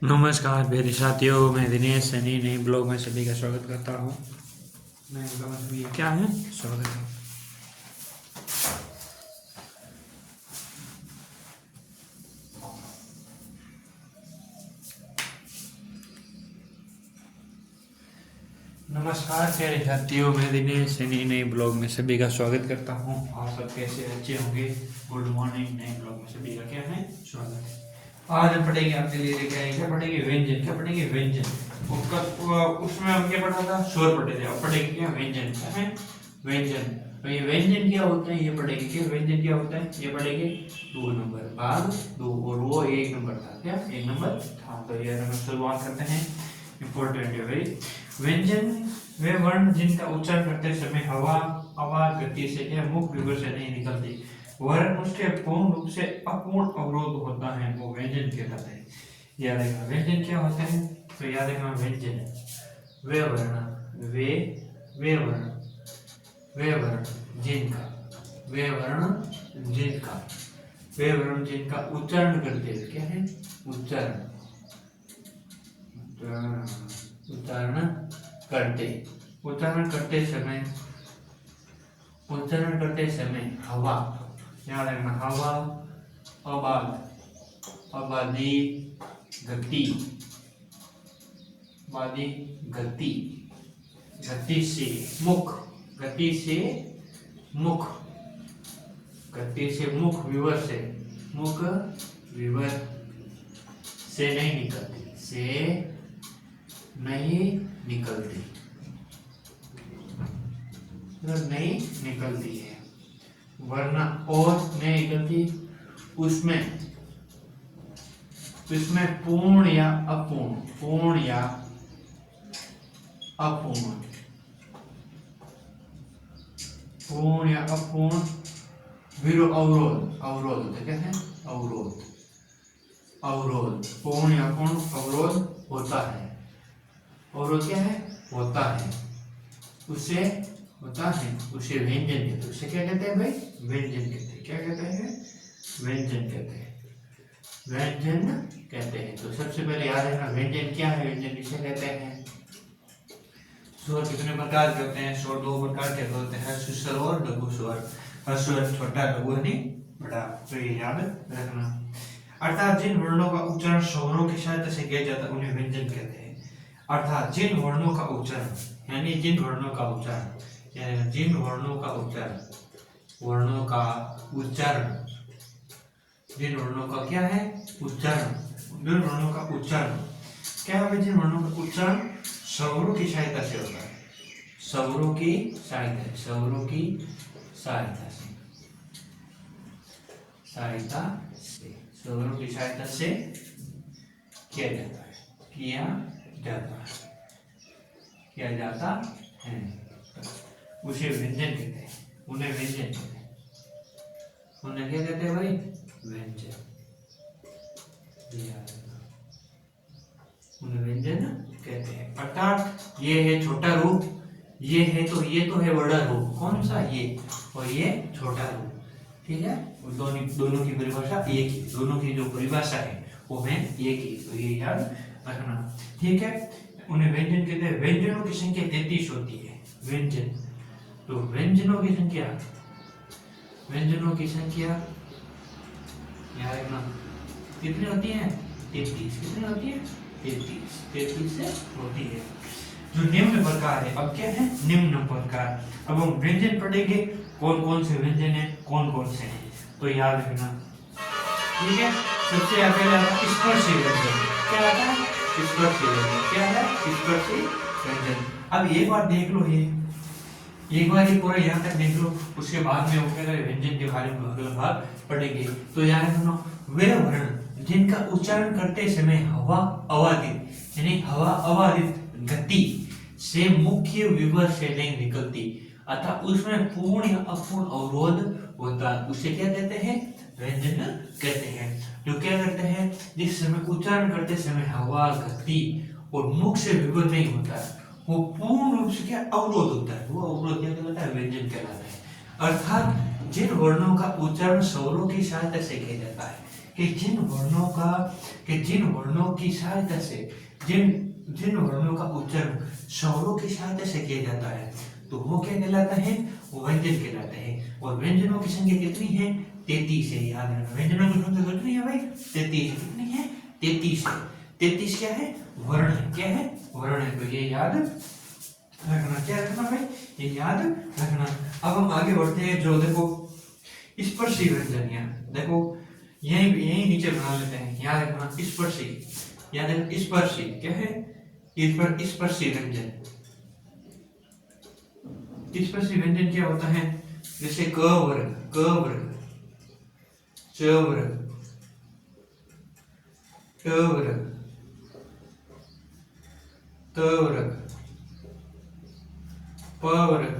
नमस्कार मेरे साथियों, मैं दिनेश सैनी नई ब्लॉग में सभी का स्वागत करता हूँ। नए ब्लॉग में सभी का क्या है स्वागत है। नमस्कार प्यारे साथियों, मैं दिनेश सैनी नई ब्लॉग में सभी का स्वागत करता हूँ। आप सब कैसे अच्छे होंगे। Good morning. नए ब्लॉग में सभी का क्या है स्वागत है। आज हम पढ़ेंगे आपके लिए लेके आए क्या पढ़ेंगे व्यंजन। क्या पढ़ेंगे व्यंजन। उसमें हम क्या पढ़ा था स्वर पढ़े थे। अब पढ़ेंगे क्या व्यंजन। क्या है व्यंजन। तो ये व्यंजन क्या होता है ये पढ़ेंगे। क्या व्यंजन क्या होता है ये पढ़ेंगे। 2 नंबर भाग 2 और वो 1 नंबर था। क्या 1 नंबर था। तो ये हम शुरुआत करते हैं। इंपॉर्टेंट है वेरी। व्यंजन वे वर्ण जिनका उच्चारण करते समय हवा आवाज गति से या मुख विवर से नहीं निकलती, वर्ण उसके पूर्ण रूप से अपूर्ण अवरोध होता है, वो व्यंजन कहलाता है। याद रखना व्यंजन क्या होता है। तो याद रखना व्यंजन वे वर्ण वे वर्ण जिनका उच्चारण करते हैं। क्या है उच्चारण उच्चारण उच्चारण करते समय हवा, याद रखना हवा आबादी गति गति से मुख विवर से नहीं निकलती है, वरना और नहीं निकलती उसमें पूर्ण या अपूर्ण अवरोध होता है। क्या है अवरोध पूर्ण या अपूर्ण अवरोध होता है। अवरोध क्या है होता है उसे व्यंजन कहते हैं। उसे क्या कहते हैं भाई व्यंजन कहते हैं। क्या कहते हैं व्यंजन कहते हैं। तो सबसे पहले याद रखना व्यंजन क्या है। व्यंजन किसे कहते हैं। स्वर कितने प्रकार के होते हैं। स्वर 2 प्रकार के होते हैं, हर्ष स्वर और लघु स्वर। हर्ष स्वर छोटा, लघु यानी बड़ा। तो ये याद रखना। अर्थात जिन वर्णों का उच्चारण स्वरों की सहायता से किया जाता है उन्हें व्यंजन कहते हैं। अर्थात जिन वर्णों का उच्चारण यानी जिन वर्णों का उच्चारण जिन वर्णों का क्या है उच्चारण क्या है। जिन वर्णों का उच्चारण स्वरों की सहायता से होता है। स्वरों की सहायता से किया जाता है उसे व्यंजन कहते हैं। उन्हें क्या कहते हैं भाई व्यंजन। उन्हें व्यंजन कहते हैं। अर्थात ये है छोटा रूप, ये तो है बड़ा रूप। कौन सा ये और ये छोटा रूप। ठीक है दोनों की परिभाषा एक ही। दोनों की जो परिभाषा है वो है एक ही। तो ये याद रखना। ठीक है उन्हें व्यंजन कहते हैं। व्यंजनों की संख्या 33 होती है। व्यंजन तो व्यंजनों की संख्या याद रखना कितनी होती है 33। कितनी होती है 33 से होती है। जो निम्न प्रकार है। अब क्या है निम्न प्रकार। अब हम व्यंजन पढ़ेंगे कौन से व्यंजन है कौन से हैं। तो याद रखना। ठीक है सबसे पहले आता है स्पर्शी व्यंजन। क्या आता है स्पर्शी व्यंजन। क्या है स्पर्शी व्यंजन। अब एक बार देख लो ये पूरा यहाँ तक देख लो। उसके बाद में व्यंजन के बारे में अगला भाग पढ़ेंगे। तो याद रखना वे वर्ण जिनका उच्चारण करते समय हवा अबाधित गति से मुख्य विवर से नहीं निकलती, अतः उसमें पूर्ण या अपूर्ण अवरोध होता है, उसे क्या कहते हैं व्यंजन कहते हैं। जो क्या करते हैं जिस समय उच्चारण करते समय हवा गति और मुख से विवर नहीं होता है, वो पूर्ण रूप से क्या अवरोध होता है, वो अवरोध क्या कहलाता है व्यंजन कहलाता है। अर्थात जिन वर्णों का उच्चारण स्वरों की सहायता से किया जाता है, कि जिन वर्णों की सहायता से जिन वर्णों का उच्चारण स्वरों की सहायता से किया जाता है तो वो क्या कहलाता है, वो व्यंजन कहलाता है। और व्यंजनों की संख्या कितनी है, 33 है। याद रखना व्यंजनों की संख्या कितनी है भाई, 33। कितनी है, 33 है। 33 क्या है, वर्ण है। क्या है, वर्ण है। तो ये याद रखना। क्या रखना भाई, ये याद रखना। अब हम आगे बढ़ते हैं। जो देखो स्पर्शी व्यंजन, यहाँ देखो यही नीचे बना लेते हैं। याद रखना स्पर्शी, याद रखना स्पर्शी क्या है, स्पर्शी व्यंजन। स्पर्शी व्यंजन क्या होता है, जैसे क वर्ग, च वर्ग, ट वर्ग, त वर्ग, प वर्ग।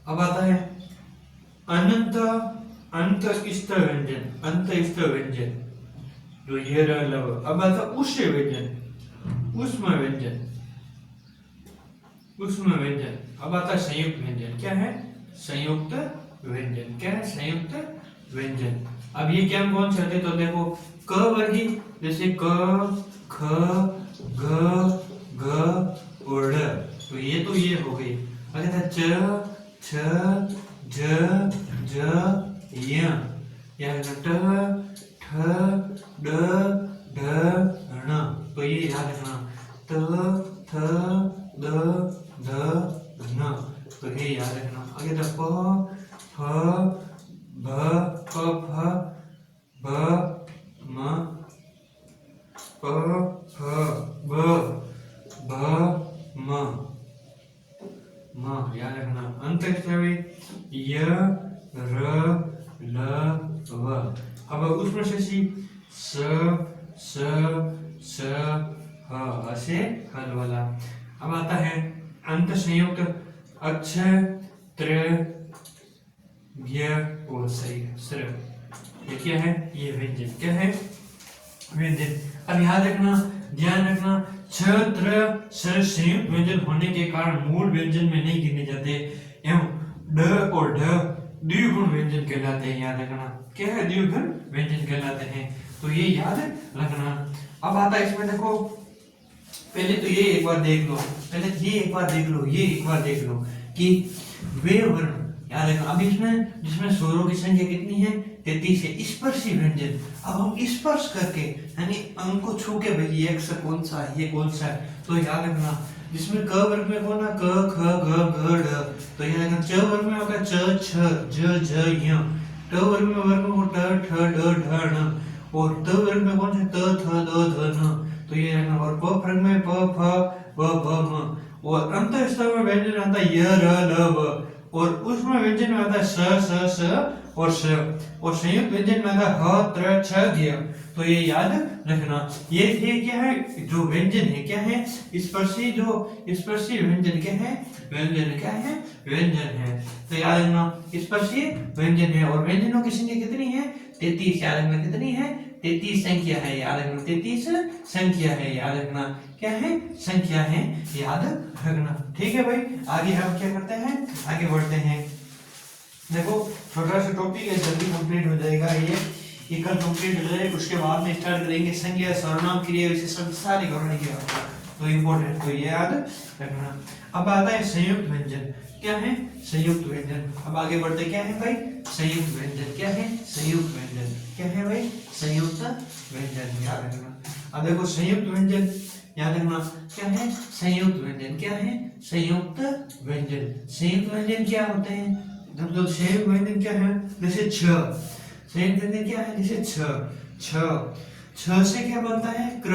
अब आता है अंतस्थ व्यंजन, जो ये लव। अब आता उष्ण व्यंजन, उष्म व्यंजन। अब आता है संयुक्त व्यंजन। क्या है, संयुक्त व्यंजन। क्या है, संयुक्त व्यंजन। अब ये क्या कौन से आते, तो देखो क वर्गी, जैसे क, ख, ग, घ और ड़। तो ये हो गई। अगर च, छ, ज, य, या ट, ठ, ड, ढ, ण। तो ये याद रखना, त, थ, द, ध, न। तो ये याद रखना। आगे प, फ, भ, प, फ, भ, म, प, फ, ब, भ, म, याद रखना। अंत य, र, ल, व। अब उसमें से स, ह से हल वाला। अब आता है अंत संयुक्त अक्ष, त्र, ज्ञ और स्र। ये क्या है, ये व्यंजन। क्या है, व्यंजन। अब याद रखना, ध्यान रखना, छ, त्र, स्र संयुक्त व्यंजन होने के कारण मूल व्यंजन में नहीं गिने जाते एवं ड और ढ द्विगुण व्यंजन कहलाते हैं। याद रखना, क्या है, द्विगुण व्यंजन कहलाते हैं। तो ये याद रखना। अब आता है इसमें देखो, पहले तो ये एक बार देख लो, ये एक बार देख लो कि वे वर्ण। याद रखना। अब इसमें जिसमें स्वरों की संख्या कितनी है, 33 है। स्पर्शी व्यंजन। अब हम स्पर्श करके यानी अंक को छू के भाई ये अक्षर कौन सा है, ये कौन सा है, तो याद रखना। जिसमें क वर्ग में कौन है, क, ख, ग, घ, ढ। तो याद रखना। च वर्ग में होगा च, छ, ज, य। ट वर्ग में हो ट, ठ, ड, ढ, ण। और त वर्ग में कौन है, त, थ, द, ध, न। तो ये रखना। और प वर्ग में प, फ, ब, म। और अंतस्थ में व्यंजन आता है य, र, ल, व। और उसमें व्यंजन में आता है स और स। और संयुक्त व्यंजन में आता है ह, त्र, छ, ज्ञ। तो ये याद रखना। ये क्या है, जो व्यंजन है, क्या है, स्पर्शी। जो स्पर्शी व्यंजन क्या है, व्यंजन। क्या है, व्यंजन है। तो याद रखना स्पर्शी व्यंजन है। और व्यंजनों की संख्या कितनी है, 33। याद रखना कितनी है, 33 संख्या है। याद रखना 33 संख्या है। याद रखना क्या है, संख्या है। याद रखना। ठीक है भाई, आगे हम क्या करते हैं, आगे बढ़ते हैं। देखो छोटा सा टॉपिक है, जल्दी कंप्लीट हो जाएगा। ये कल कंप्लीट हो जाएगा। उसके बाद में स्टार्ट करेंगे संज्ञा, सर्वनाम, क्रिया विशेषण सारी गणना की बात। तो इम्पोर्टेंट, तो ये याद रखना। अब आता है संयुक्त व्यंजन। क्या है, संयुक्त व्यंजन। अब आगे बढ़ते क्या है भाई, संयुक्त व्यंजन। क्या है, संयुक्त व्यंजन। क्या है भाई, संयुक्त व्यंजन। याद रखना। अब देखो संयुक्त व्यंजन, याद रखना क्या है, संयुक्त व्यंजन। क्या है, संयुक्त व्यंजन। संयुक्त व्यंजन क्या होते हैं, तो संयुक्त व्यंजन क्या है, जैसे छ। संयुक्त व्यंजन क्या है, जैसे छ से क्या बनता है, क्र,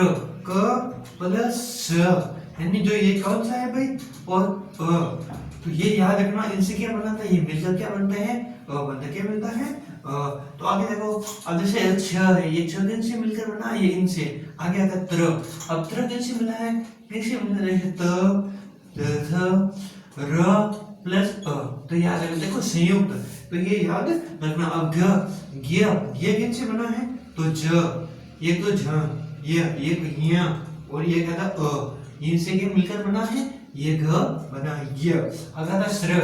क प्लस स, यानी जो ये कौन सा है भाई, और अ। तो ये याद रखना, इनसे क्या बनता है, ये मिलकर क्या बनता है, अ बनता है। क्या मिलता है, तो आगे देखो। अब जैसे छ है, ये छ किन से मिलकर बना है, ये इनसे। आगे आता है त्र। अब त्र किन से मिला है, किससे मिला है, जैसे त, थ, र प्लस अ। तो याद रखना, देखो संयुक्त। तो ये याद रखना। अब ये किन से बना है, तो ज, ये तो झ, ये तो य, और ये क्या था अ। इनसे क्या मिलकर बना है, ये घ बना है य। अगर था स्र,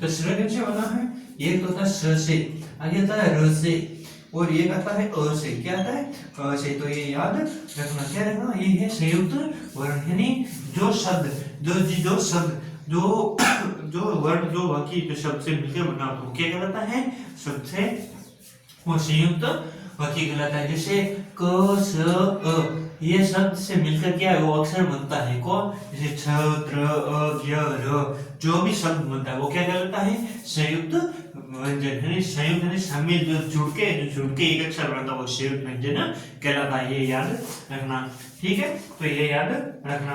तो स्र किन से बना है, ये तो था स से। आगे था र से, और ये आता है अ से। क्या आता है? अ से। तो ये याद रखना। क्या रखना? ये है संयुक्त वर्ण, यानी जो शब्द जो शब्द जो जो वर्ण जो वाक्य जो शब्द से मिलकर बना हो क्या कहलाता है? शब्द से वो संयुक्त वाक्य कहलाता है। जैसे क स अ, ये शब्द से मिलकर क्या है? वो अक्षर बनता है। कौन? जैसे छ त्र अ ज्ञ र, जो भी शब्द बनता है वो क्या कहलाता है? संयुक्त व्यंजन, यानी संयुक्त यानी शामिल जो जुड़ के एक अक्षर बनता है वो संयुक्त व्यंजन कहलाता है। ये याद रखना। ठीक है, तो ये याद रखना।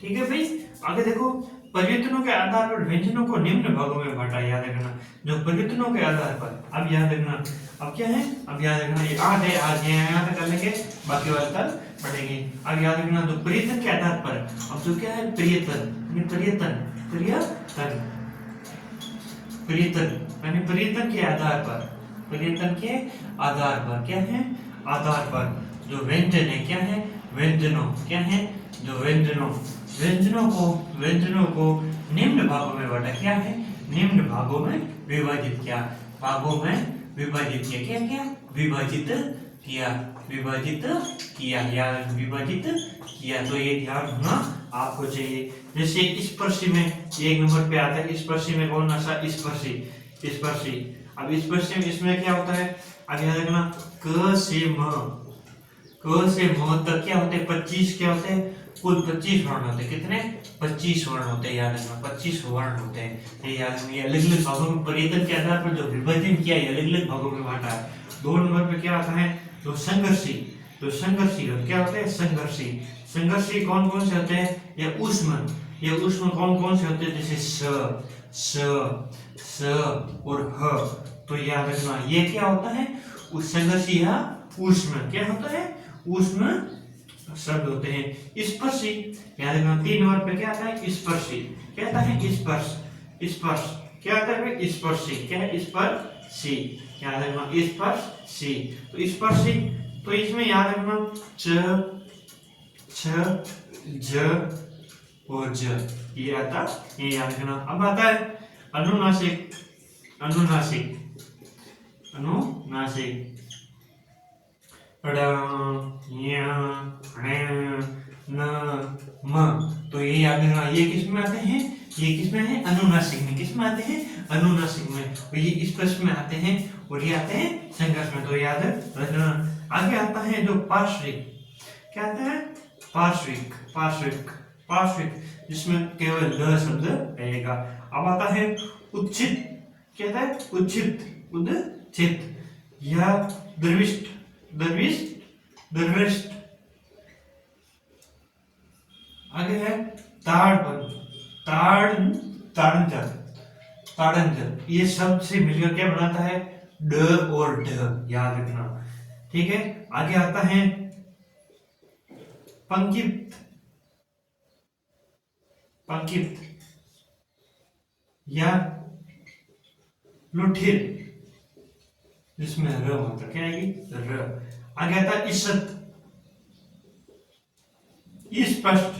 ठीक है भाई, आगे देखो। परिवर्तनों के आधार पर व्यंजनों को निम्न भागों में बांटा। याद रखना, जो परिवर्तनों के आधार पर। अब याद रखना, अब क्या है? अब याद रखना ये आज है, आज यहाँ तक कर लेंगे, बाकी वाला कल पढ़ेंगे। अब याद रखना जो परिवर्तन के आधार पर, अब जो क्या है? परिवर्तन परिवर्तन के आधार पर, परिवर्तन के आधार पर क्या है? आधार पर जो व्यंजन है क्या है? व्यंजनों क्या है? जो व्यंजनों को निम्न भागों में बांटा। क्या है? निम्न भागों में विभाजित किया। भागों में विभाजित किया। क्या क्या? विभाजित किया। या विभाजित किया। तो ये ध्यान होना आपको चाहिए। जैसे स्पर्शी में एक नंबर पे आता है, स्पर्शी में कौन सा? स्पर्शी। अब स्पर्शी में इसमें क्या होता है? अब याद रखना, क से म तक क्या होते हैं? 25 क्या होते हैं? कुल 25 वर्ण होते हैं। कितने? 25 वर्ण होते हैं। याद रखना, 25 वर्ण होते हैं। ये याद रखना। अलग अलग भागों में परिवर्तन के आधार पर जो विभाजन किया है अलग अलग भागों में बांटा है। 2 नंबर पे क्या आता है? तो संघर्षी क्या होते हैं? संघर्षी कौन कौन से होते हैं? ये ऊष्म कौन कौन से होते हैं? जैसे स और ह। तो याद रखना ये क्या होता है? उस संघर्षी या ऊष्म क्या होता है? ऊष्म शब्द होते हैं। स्पर्शी, याद रखना 3 नंबर पे क्या आता है? स्पर्शी। क्या आता है? स्पर्श। क्या आता है? स्पर्शी। क्या है? स्पर्शी। याद रखना स्पर्शी। तो स्पर्शी, तो इसमें याद रखना छ ज और ज ये आता, ये याद रखना। अब आता है अनुनासिक। ड़ य न म। तो ये याद रखना, ये किस में आते हैं? ये किसमें है? अनुनासिक में। किस में आते हैं? अनुनासिक में। और ये स्पर्श में आते हैं और ये आते हैं संघर्ष में। तो याद रखना। आगे आता है जो पार्श्विक। क्या आता है? पार्श्विक जिसमें केवल ल शब्द रहेगा। अब आता है उच्छित। क्या आता है? उच्छित या दर्विष्ट। आगे है ताड़ंजर। ये शब्द से मिलकर क्या बनाता है? ड और ढ। याद रखना। ठीक है, आगे आता है पंकित या लुठिर जिसमें र होता है। क्या आएगी? र। आगे आता है ईषत, स्पष्ट,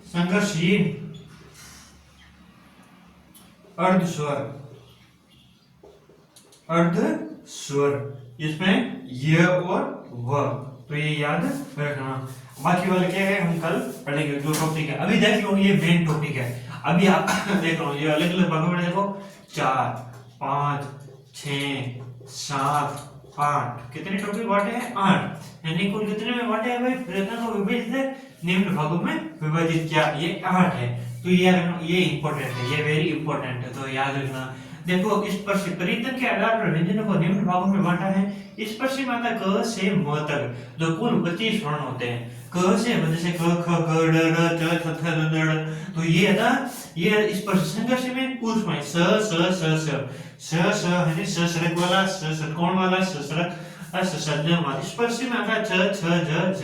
संघर्षहीन, अर्धस्वर इसमें य और व। तो ये याद रखना। बाकी वाले क्या है हम कल पढ़ेंगे, जो टॉपिक है। अभी देख लो ये मेन टॉपिक है। अभी आप देख लो ये अलग अलग भागों में देखो 4 5 6 7 8 कितने टॉपिक बांटे हैं? 8। यानी कुल कितने में बांटे हैं भाई? प्रयत्न को विभाजित निम्न भागों में विभाजित किया। ये 8 है। तो ये इंपॉर्टेंट है, ये वेरी इंपॉर्टेंट है। तो याद रखना। देखो स्पर्शी परिवर्तन के आधार पर व्यंजनों को निम्न भागों में बांटा है। स्पर्शी मात्रा क से म तक जो कुल 25 वर्ण होते हैं। क से जैसे क ख ग ड र च थ थ द ड़। तो ये था ये स्पर्श। संघर्ष में ऊष्म है स यानी ससरक वाला, षटकोण वाला, ससरक ससज्ञ वाला। स्पर्शी में आता छ छ ज ज।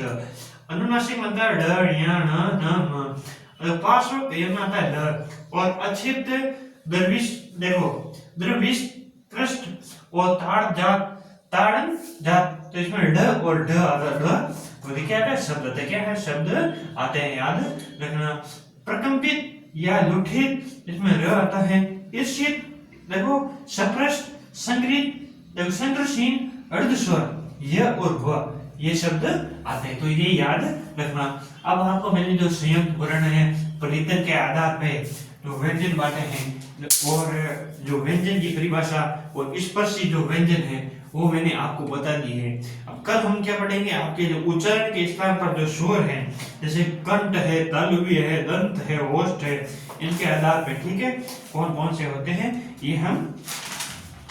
अनुनासिक में आता ड य न म। पार्श्व ये में आता है ल। और अच्छित दर्विश, देखो द्रविश कृष्ट और ताड़न जात। तो इसमें ड और ढ आता ढ। तो क्या है? शब्द आते हैं। क्या है? शब्द आते हैं। याद रखना। प्रकंपित या लुठित, इसमें र आता है। ईर्षित देखो, सप्रष्ट, संग्रहित देखो, संग्रहशीन, अर्धस्वर, य और व ये शब्द आते हैं, तो ये याद रखना। अब आपको मैंने जो संयुक्त वर्ण है परिवर्तन के आधार पे जो व्यंजन बांटे हैं और जो व्यंजन की परिभाषा और स्पर्शी जो व्यंजन है वो मैंने आपको बता दी है। अब कल हम क्या पढ़ेंगे, आपके जो उच्चारण के स्थान पर जो स्वर हैं जैसे कंठ है, तालव्य है, दंत है, ओष्ठ है, इनके आधार पे, ठीक है, कौन कौन से होते हैं ये हम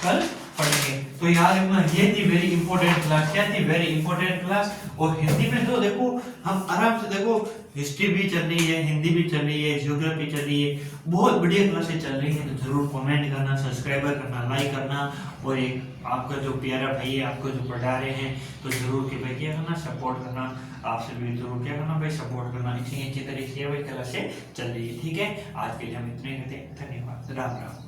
कल पढ़ेंगे। तो याद रखना, ये थी वेरी इंपॉर्टेंट क्लास। क्या थी? Very important class. और हिंदी में तो देखो हम आराम से देखो, हिस्ट्री भी चल रही है, हिंदी भी चल रही है, ज्योग्राफी चल रही है, बहुत बढ़िया क्लासेस चल रही है। तो जरूर कमेंट करना, सब्सक्राइबर करना, लाइक करना, और एक आपका जो प्यारा भाई है आपको जो पढ़ा रहे हैं तो जरूर के भाई क्या करना, सपोर्ट करना। आपसे भी जरूर क्या करना भाई, सपोर्ट करना। इसी अच्छी तरीके से भाई क्लासें चल रही है, ठीक है। आज के लिए हम इतने ही करते हैं। धन्यवाद। राम राम।